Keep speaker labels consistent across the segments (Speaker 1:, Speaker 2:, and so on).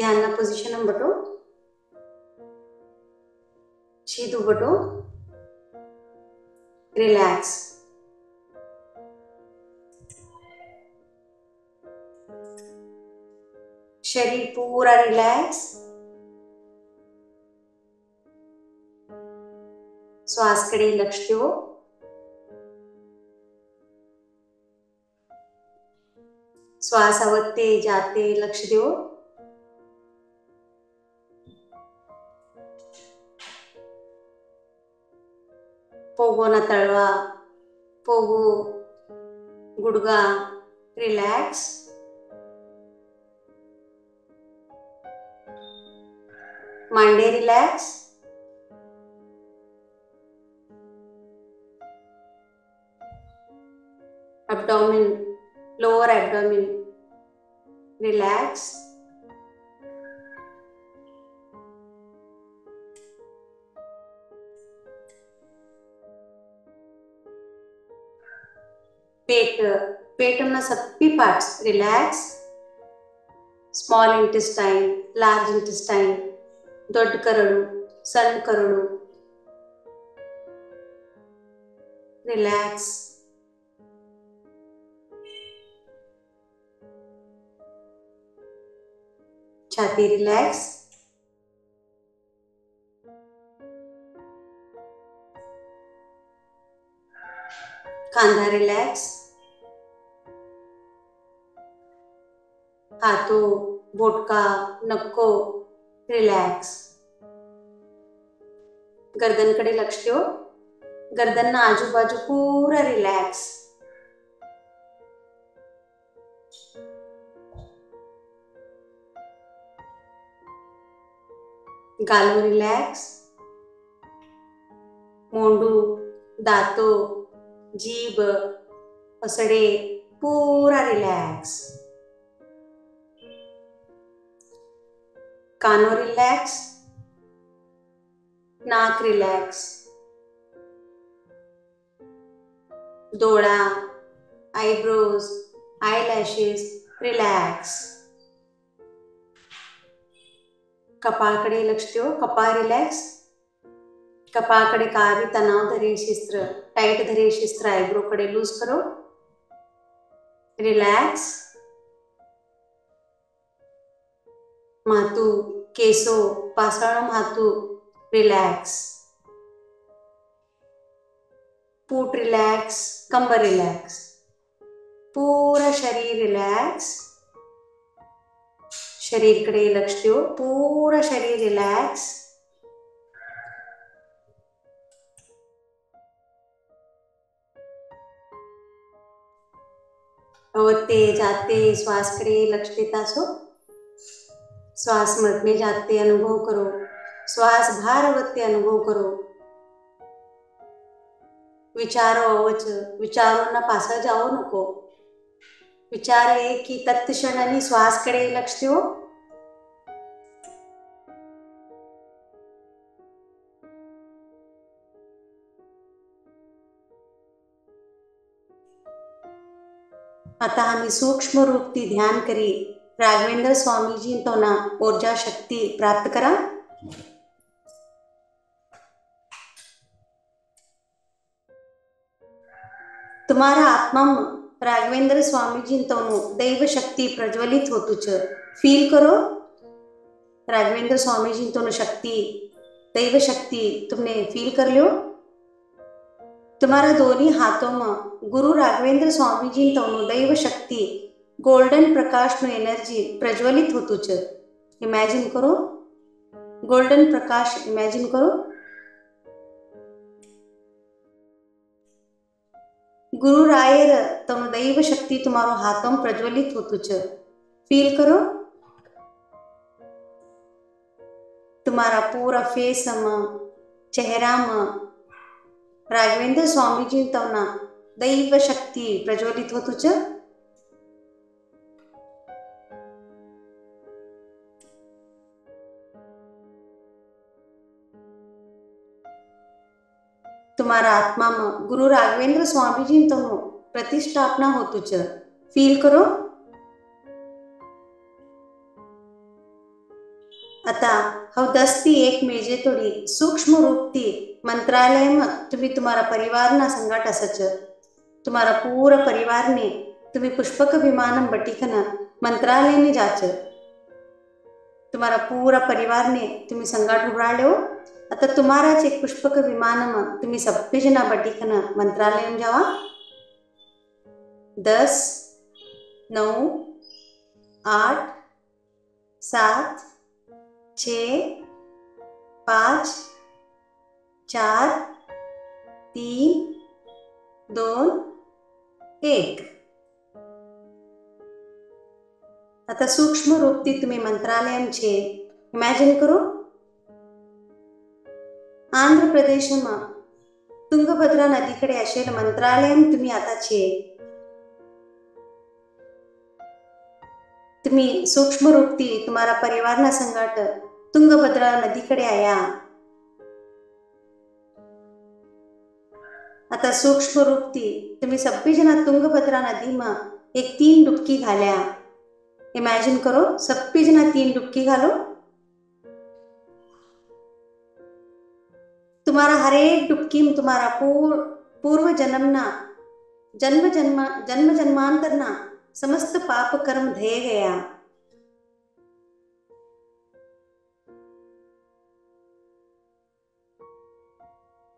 Speaker 1: ध्यान position बटो सीधू बटो relax. शरीर पूरा रिलैक्स। श्वास कडे लक्ष दो। श्वास आवते जाते लक्ष दो। पोगोना तळवा, पोगो, गुडगा रिलैक्स। मांडे relax. Abdomen, lower abdomen relax. पेट, पेटना सभी parts relax. Small intestine, large intestine, दೊಡ್ಡ ಕರಳು, ಸಣ್ಣ ಕರಳು रिलैक्स। छाती रिलैक्स। खांदा रिलैक्स। हाथों, बोटका, नक्को रिलैक्स। गर्दन कडे लक्ष दो। गर्दन ना आजूबाजू पूरा रिलैक्स। गालों रिलैक्स। मोंडू, दांतों, जीभ, असड़े पूरा रिलैक्स। कानों रिलैक्स। नाक रिलैक्स। डोळा, आईब्रोज, आईलैशेस रिलैक्स। कपाळकडे लक्ष दो। कपाळ रिलैक्स। कपाळकडे काय भी तणाव धरे शिस्त्र, टाइट धरे शिस्त्र आईब्रो कडे लूज करो रिलैक्स। माथू, केसो, पासळो माथू रिलैक्स। पूट रिलैक्स, कंबर रिलैक्स, पूरा शरीर रिलैक्स। शरीर कडे लक्ष दो। पूरा शरीर रिलैक्स। आवते जाते श्वास कडे लक्ष देता सो। श्वास मत में जाते अनुभव करो। श्वास बाहर आवते अनुभव करो। विचारो आवच, विचारों ना पासा जाओ नको। विचार है की तत्क्षणाने श्वास कडे लक्ष दो। आता आम्ही सूक्ष्म रूपती ध्यान करी राघवेंद्र स्वामी जी तो ना ऊर्जा शक्ति प्राप्त करा। तुम्हारा आत्मा राघवेंद्र स्वामी जी तो दैव शक्ति प्रज्वलित होतुच फील करो। राघवेंद्र स्वामी जी तो शक्ति, दैव शक्ति तुमने फील कर लो। तुम्हारा दोनों हाथों में गुरु राघवेंद्र स्वामी जी तो दैव शक्ति गोल्डन प्रकाश नो एनर्जी प्रज्वलित होतुच इमेजिन करो। गोल्डन प्रकाश इमेजिन करो। गुरु रायर तम दैव शक्ति तुम्हारो हाथों प्रज्वलित होतुच फील करो। तुम्हारा पूरा फेस में, चेहरा में राघवेंद्र स्वामी जी तमना दैव शक्ति प्रज्वलित होतुच। तुम्हारा आत्मा में गुरु राघवेंद्र स्वामी जी तम प्रतिष्ठापना होतुच फील करो। आता हव दस्ती एक मेजे तोडी सूक्ष्म रूपती मंत्रालय में तुम्ही तुम्हारा परिवार ना संगाट असच तुम्हारा पूरा परिवार ने तुम्ही पुष्पक विमानम बटिकन मंत्रालय ने जाच तुम्हारा पूरा परिवार ने तुम्ही संगाट उभराले हो आता तुम्हाराच एक पुष्पक विमानम तुम्ही सभ्य जना बटिकन मंत्रालय जावा 10 9 8 7 6 5 4 3 2 1 आता सूक्ष्म रूपती तुम्ही मंत्रालय छे इमेजिन करो आंध्र प्रदेश में तुंगभद्रा नदीकडे असेल मंत्रालय तुम्ही आता छे तुम्ही सूक्ष्म रूपती तुम्हारा परिवार ना संगाट तुंगभद्रा नदीकडे आया आता सूक्ष्म रूपती तुम्ही सभ्य जना तुंगभद्रा नदी में एक 3 डुबकी घाल्या इमेजिन करो सभ्य जना 3 डुबकी घालो तुम्हारा हर एक डुबकी में तुम्हारा पूर्व जन्मना जन्म जन्मांतरना समस्त पाप कर्म धे गया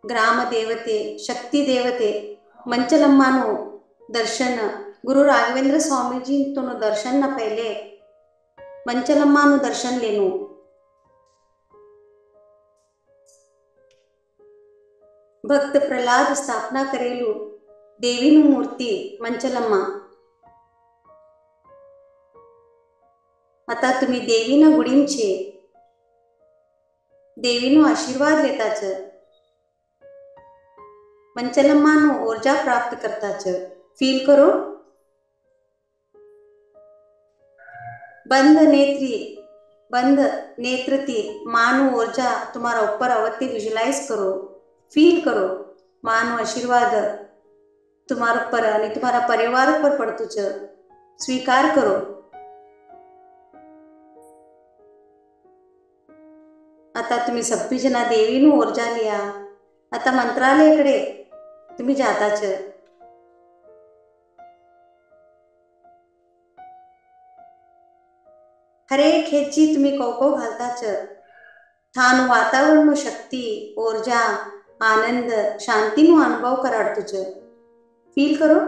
Speaker 1: ग्राम देवते शक्ति देवते मंचलम्मानो दर्शन गुरु राघवेंद्र स्वामी जी तो दर्शन न पहले मंचलम्मानु दर्शन लेनु भक्त प्रहलाद स्थापना करेलू देवी मूर्ति मंचलम्मा आता तुम्ही देवी ना गुडीम छे देवी नो आशीर्वाद लेता छ मंचलम्मा नो ऊर्जा प्राप्त करता छ फील करो बंद नेत्रती मानो ऊर्जा तुम्हारा ऊपर आवती विजुलाइज करो फील करो मानो आशीर्वाद तुम्हारा ऊपर आणि तुम्हारा परिवार ऊपर पड़तु छ स्वीकार करो आता तुम्ही सभ्य जना देवी नो ऊर्जा लिया आता मंत्रालयाकडे तुम्ही जाता छ हरेक हेची तुम्ही कोको घालता छ थानु वातावरण में शक्ति ऊर्जा आनंद शांति नो अनुभव कराडतो छ फील करो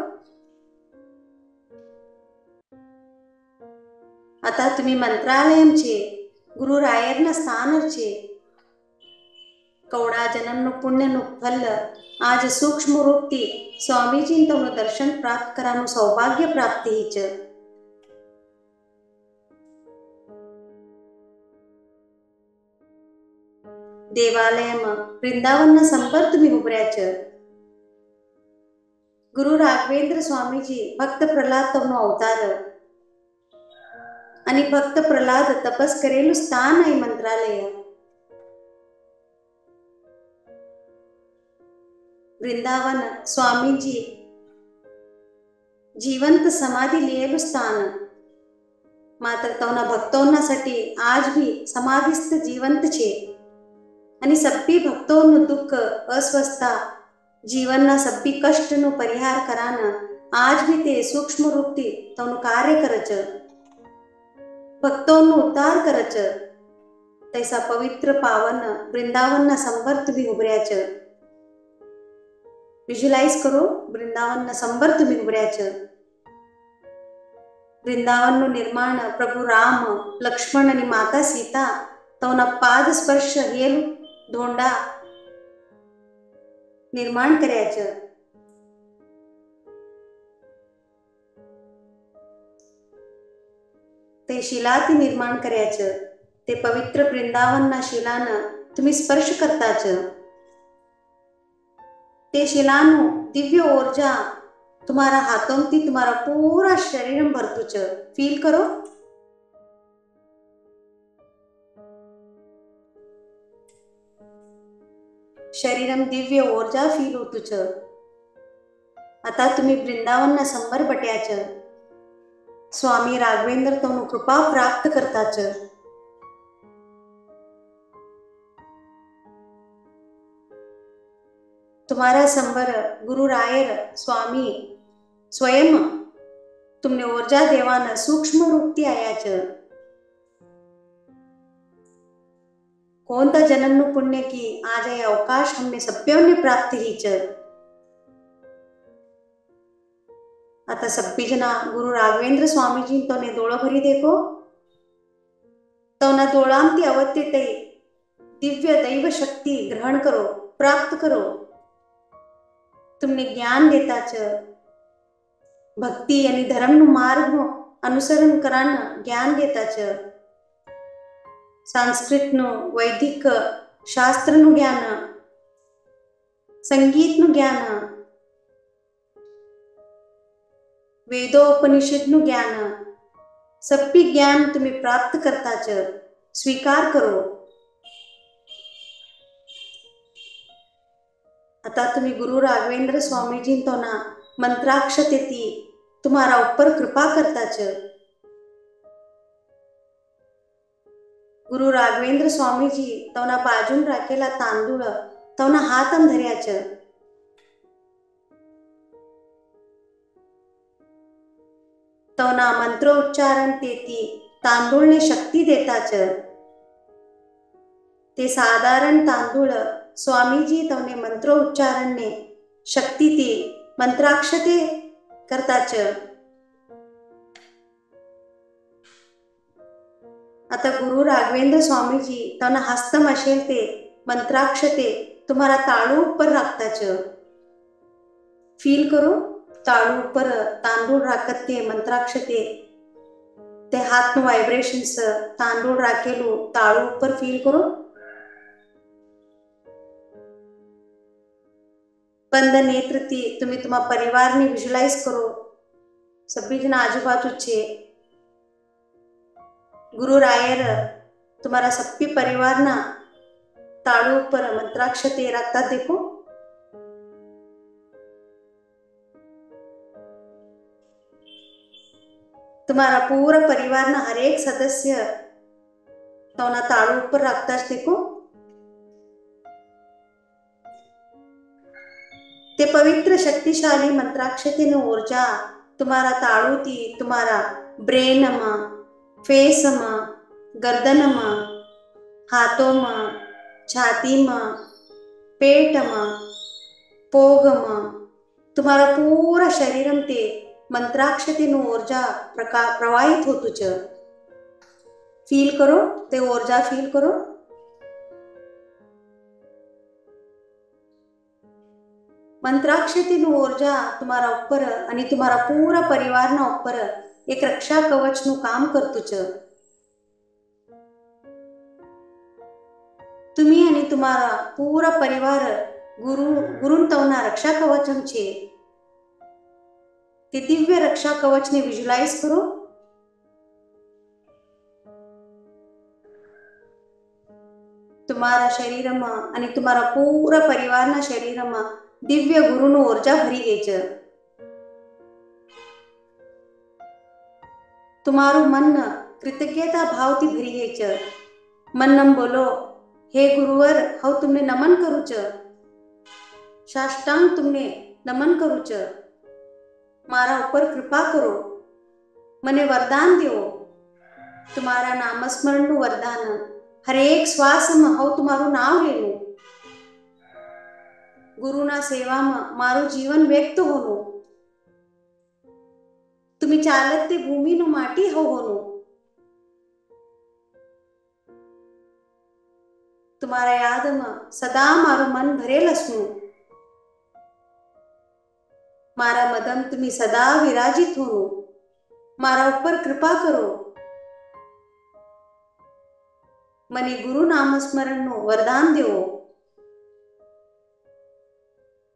Speaker 1: आता तुम्ही मंत्रालय छे गुरु रायर ना स्थान छे कौड़ा जन्म नु पुण्य नु फल आज सूक्ष्म रूपती स्वामीजी तमनु दर्शन प्राप्त करानु सौभाग्य प्राप्ति छ देवालय में वृंदावन संपर्क तुम्ही उभऱ्या छ गुरु राघवेंद्र स्वामीजी भक्त प्रहलाद तमनो अवतार आणि भक्त प्रहलाद तपस करेलू स्थान आहे मंत्रालय वृंदावन स्वामीजी जिवंत समाधी लिहेलू स्थान मात्र तवना भक्तोंसाठी आज भी समाधिस्थ जिवंत छे आणि सभी भक्तों दुख अस्वस्थता जीवन ना सभी कष्ट नु परिहार करान आज भी ते सूक्ष्म रूपती तवनु कार्य करच भक्तों उद्धार करच तैसा पवित्र पावन वृंदावन ना संवर्त भी उभऱ्या छ विजुलाइज करो वृंदावन ना संवर्त भी उभऱ्या छ वृंदावन नु निर्माण प्रभु राम लक्ष्मण आणि माता सीता तवना पाद स्पर्श हेल धोंडा निर्माण कर्या छ ते शिलाती निर्माण कर्या छ ते पवित्र वृंदावन ना शिलान तुम्ही स्पर्श करता छ ते शिलानु दिव्य ऊर्जा तुम्हारा हाथों थी तुम्हारा पूरा शरीर भरतु छ फील करो शरीरम दिव्य ऊर्जा फील होतु छ आता तुम्ही वृंदावन ना संबर बट्या छ स्वामी राघवेंद्र तमनु कृपा प्राप्त करता छ तुम्हारा संबर गुरु रायर स्वामी स्वयं तुमने ऊर्जा देवान सूक्ष्म रूप आया च। कोणता जन्म पुण्य की आज ये अवकाश हमने सभ्यों ने प्राप्त ही च। आता सब्बी जना गुरु राघवेंद्र स्वामी जी तो ने डोळं भरी देखो तो ना डोळांती अवत्य ते दिव्य दैव शक्ति ग्रहण करो प्राप्त करो। तुमने ज्ञान देता च भक्ति यानी धर्म नु मार्ग नु अनुसरण करान ज्ञान देता च। संस्कृत नु वैदिक शास्त्र नु ज्ञान संगीत नु ज्ञान वेदोपनिषद नु ज्ञान सभी ज्ञान तुम्ही प्राप्त करता च स्वीकार करो। आता तुम्ही गुरु राघवेंद्र स्वामी जी तो ना मंत्राक्षते ती तुम्हारा ऊपर कृपा करता च। गुरु राघवेंद्र स्वामी जी तवना बाजून राखेला तांदूळ तवना हातन धर्याच। तवना मंत्रोच्चारण तेती तांदूळने शक्ती देताच। ते साधारण तांदूळ स्वामीजी तवने मंत्रोच्चारणने शक्ती ती मंत्राक्षते करताच। आता गुरु राघवेंद्र स्वामी जी तवना हस्तम असेल ते मंत्राक्षते तुम्हारा ताळू ऊपर राखताच। फील करो ताळू ऊपर तांदूळ राखत ते मंत्राक्षते ते हाथ नु वाइब्रेशन्स तांदूळ राखेलू ताळू ऊपर फील करो। बंद नेत्र ती तुम्ही तुम्हा परिवार ने विजुअलाइज करो सभी जना आजू बाजू छे। गुरु रायर तुम्हारा सभी परिवार ना ताळू ऊपर मंत्राक्षते रखता देखो। तुम्हारा पूरा परिवार ना हर एक सदस्य तो ना ताळू ऊपर रखता देखो। ते पवित्र शक्तिशाली मंत्राक्षते ने ऊर्जा तुम्हारा ताळू ती तुम्हारा ब्रेन मा फेस मा गर्दन मा हाथों मा छाती मा पेट मा पोग मा तुम्हारा पूरा शरीरम ते मंत्राक्षते नु ऊर्जा प्रवाहित होतु च। फील करो ते ऊर्जा फील करो। मंत्राक्षते नु ऊर्जा तुम्हारा ऊपर आणि तुम्हारा पूरा परिवार ना ऊपर एक रक्षा कवच नु काम करतु च। तुम्ही आणि तुम्हारा पूरा परिवार गुरुन तवना रक्षा कवचम छे। ते दिव्य रक्षा कवच ने विजुअलाइज करो। तुम्हारा शरीर में आणि तुम्हारा पूरा परिवार ना शरीर में दिव्य गुरु नु ऊर्जा भरी गई च। तुम्हारो मन कृतज्ञता भाव ती भरी गई च। मनम बोलो हे गुरुवर हव तुमने नमन करू च साष्टांग तुमने नमन करू च। मारा ऊपर कृपा करो मने वरदान देवो। तुम्हारा नामस्मरण नु वरदान हर एक श्वास में हव तुम्हारू नाम लेनु। गुरु ना सेवा में मारो जीवन व्यक्त होनो। तुम्ही चालत ते भूमि नु माटी हो होनो। तुम्हारा याद में सदा मारो मन भरेल असनु। मारा मदम तुम्ही सदा विराजित होनो। मारा ऊपर कृपा करो मने गुरु नामस्मरण नो वरदान देवो।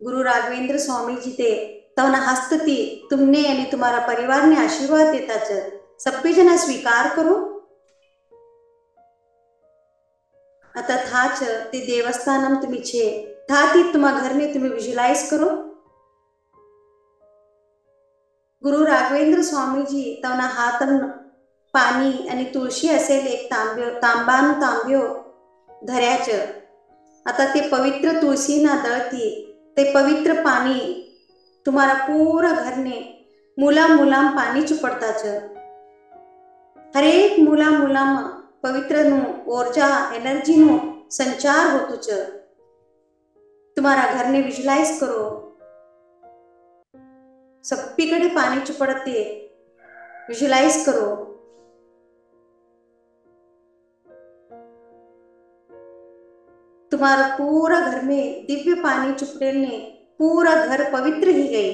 Speaker 1: गुरु राघवेंद्र स्वामी जी ते तवना हस्तती तुमने आणि तुम्हारा परिवार ने आशीर्वाद देता च। सभी जना स्वीकार करो। आता थाच ते देवस्थानम तुम्ही छे थाती तुम्हा घर ने तुम्ही विजुअलाइज करो। गुरु राघवेंद्र स्वामी जी तवना हातम पाणी आणि तुळशी असेल एक तांब्यो धर्याच। आता ते पवित्र तुळसी ना दळती ते पवित्र पानी तुम्हारा पूरा घर ने मूला मूलाम पानी चुपड़ता च। हर एक मूला मूलाम पवित्र नु ऊर्जा एनर्जी नु संचार होतु च। तुम्हारा घर ने विजुलाइज करो सप्पीकडे पाणी चुपड़ते विजुलाइज करो। तुम्हारा पूरा घर में दिव्य पानी चुपड़ेने पूरा घर पवित्र ही गई।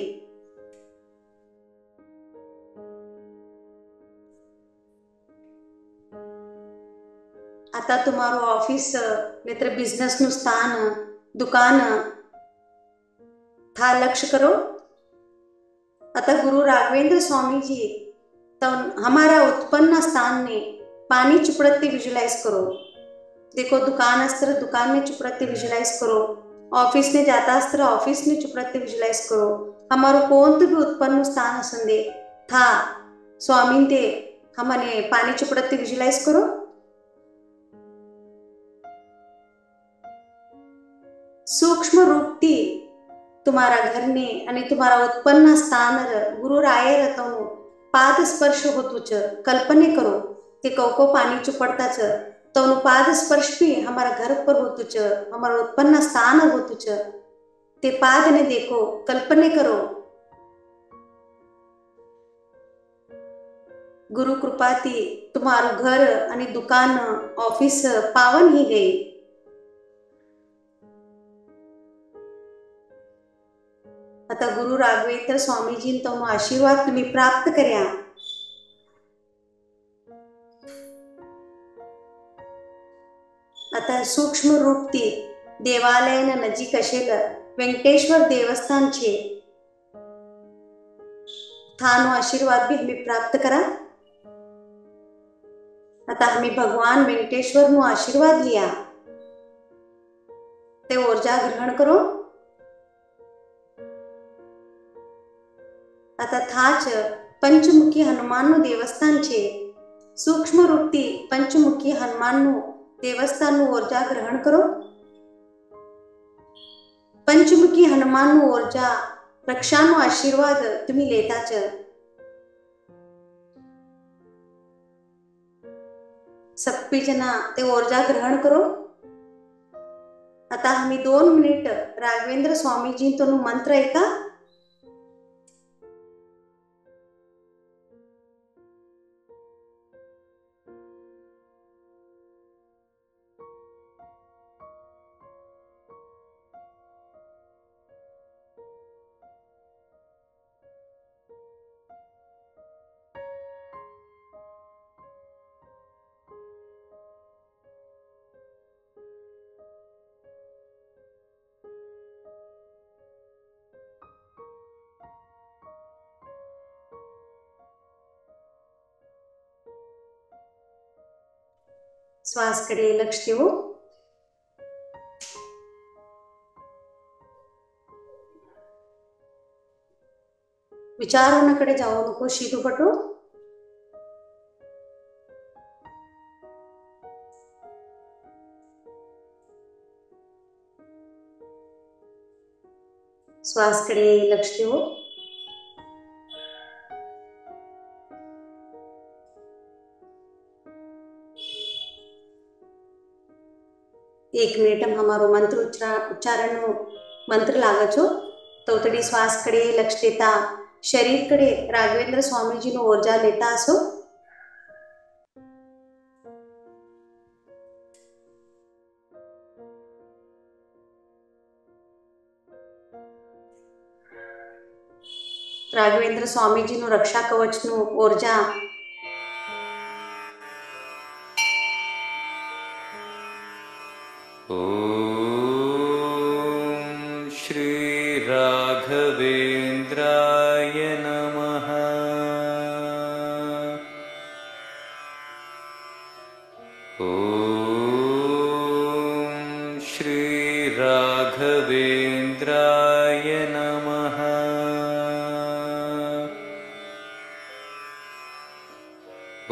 Speaker 1: आता तुम्हारो ऑफिस नेत्र बिझनेस नु स्थान दुकान था लक्ष्य करो। आता गुरु राघवेंद्र स्वामी जी तो हमारा उत्पन्न स्थान ने पानी चुपड़ते विजुलाइज करो। देखो दुकान अस्त्र दुकान में चुपड़ते विजुलाइज करो, ऑफिस ने जाता अस्त्र ऑफिस ने चुपड़ते विजुलाइज करो। हमारो कोणतं भी उत्पन्न स्थान असंदे था स्वामी ते हमने पानी चुपड़ते विजुलाइज करो। सूक्ष्म रूपती तुम्हारा घर ने आणि तुम्हारा उत्पन्न स्थान गुरु रायर तनु पाद स्पर्श होतु च। कल्पने करो कि कौको पानी चुपड़ता च तो पाद स्पर्श भी हमारा घर पर होतु च, हमारा उत्पन्न स्थान होतु च। ते पाद ने देखो कल्पने करो गुरु कृपाती तुम्हारो घर आणि दुकान ऑफिस पावन ही गई। आता गुरु राघवेंद्र स्वामीजी तो आशीर्वाद तुम्ही प्राप्त कर्या। आता सूक्ष्म रूपती देवालयना नजीक असेल वेंकटेश्वर देवस्थान छे थानो आशीर्वाद भी हमें प्राप्त करा। आता हमें भगवान वेंकटेश्वर नो आशीर्वाद लिया ते ऊर्जा ग्रहण करो। आता थाच पंचमुखी हनुमान नु देवस्थान छे। सूक्ष्म रूपती पंचमुखी हनुमान नु देवस्थान नु ऊर्जा ग्रहण करो। पंचमुखी हनुमान नु ऊर्जा रक्षा नु आशीर्वाद तुम्ही लेता च। सप्पी जना ते ऊर्जा ग्रहण करो। आता हमें 2 मिनिट राघवेंद्र स्वामीजी तो मंत्र ऐका। श्वासकडे लक्ष देऊ। विचारांकडे जाऊ नको, शीतूपटू। श्वासकडे लक्ष देऊ। एक मिनिट हमारो मंत्र उच्चारण मंत्र लागा छो तो तड़ी श्वास कड़े लक्ष देता शरीर कड़े राघवेंद्र स्वामीजी नो ऊर्जा लेता असो। राघवेंद्र स्वामीजी नो रक्षा कवच नो ऊर्जा
Speaker 2: ओम श्री राघवेंद्राय नमः। ओम श्री राघवेंद्राय नमः।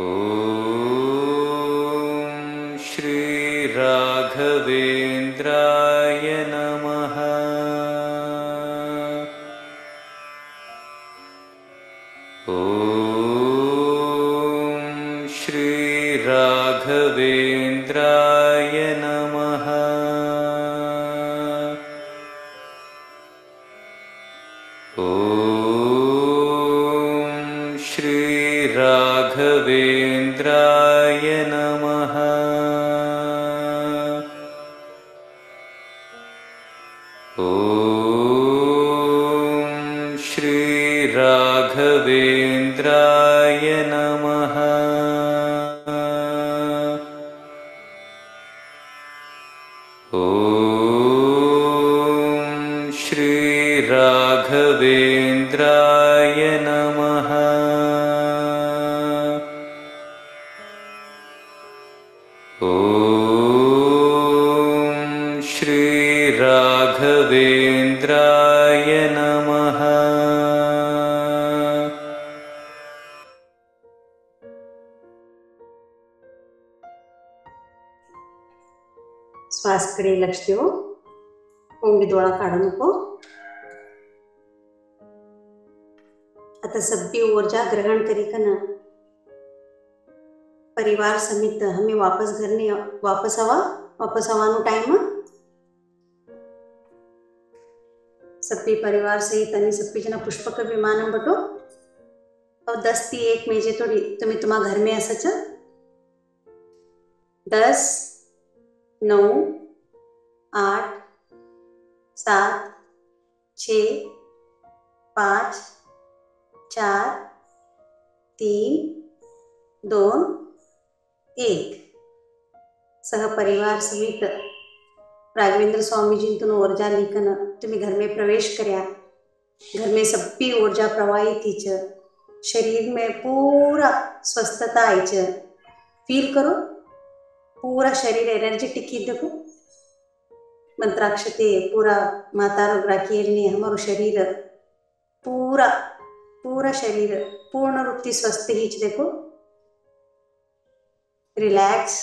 Speaker 2: ओम श्री राघवेंद्राय नमः। श्रीराघवेन्द्राय नमः। ॐ श्रीराघवेन्द्राय नमः। ॐ श्रीराघवेन्द्राय नमः। ॐ श्रीराघवेन्द्राय नमः। ॐ श्रीराघवेन्द्राय नमः।
Speaker 1: श्वासकडे लक्ष देऊ. ओंगी डोळा काढू नको. आता सभी ऊर्जा ग्रहण करी कन परिवार समेत हमें वापस घरने वापस આવવાનો ટાઈમ. सभी परिवार सहित आणि सभी जना पुष्पक विमानं बटो. और 10 ती 1 मेजे थोडी तुम्ही तुम्हा घर में असाच. 10 9 8 7 6 5 4 3 2 1 सहपरिवार सहित राघवेंद्र स्वामी जी तुम ऊर्जा लेकर तुम्हें घर में प्रवेश करया. घर में सभी ऊर्जा प्रवाहित थी च. शरीर में पूरा स्वस्थता आई च. फील करो पूरा शरीर एनर्जेटिक ही. देखो मंत्राक्षते पूरा माता राखी ने हमारो शरीर पूरा पूरा शरीर पूर्ण रूप से स्वस्थ ही च. देखो रिलैक्स,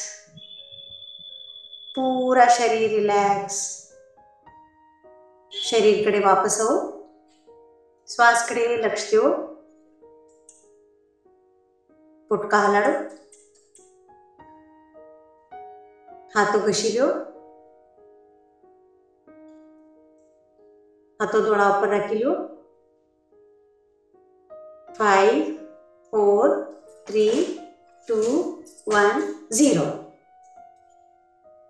Speaker 1: पूरा शरीर रिलैक्स. शरीर कडे वापस आओ. श्वास कडे लक्ष दो. पोटका हलाडो. हाथों घसी लो. हाथों थोड़ा ऊपर रखी लो. 5 4 3 2 1 0.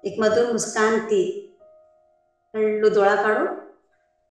Speaker 1: एक मधुर मुस्कान थी हळू डोळा काढो.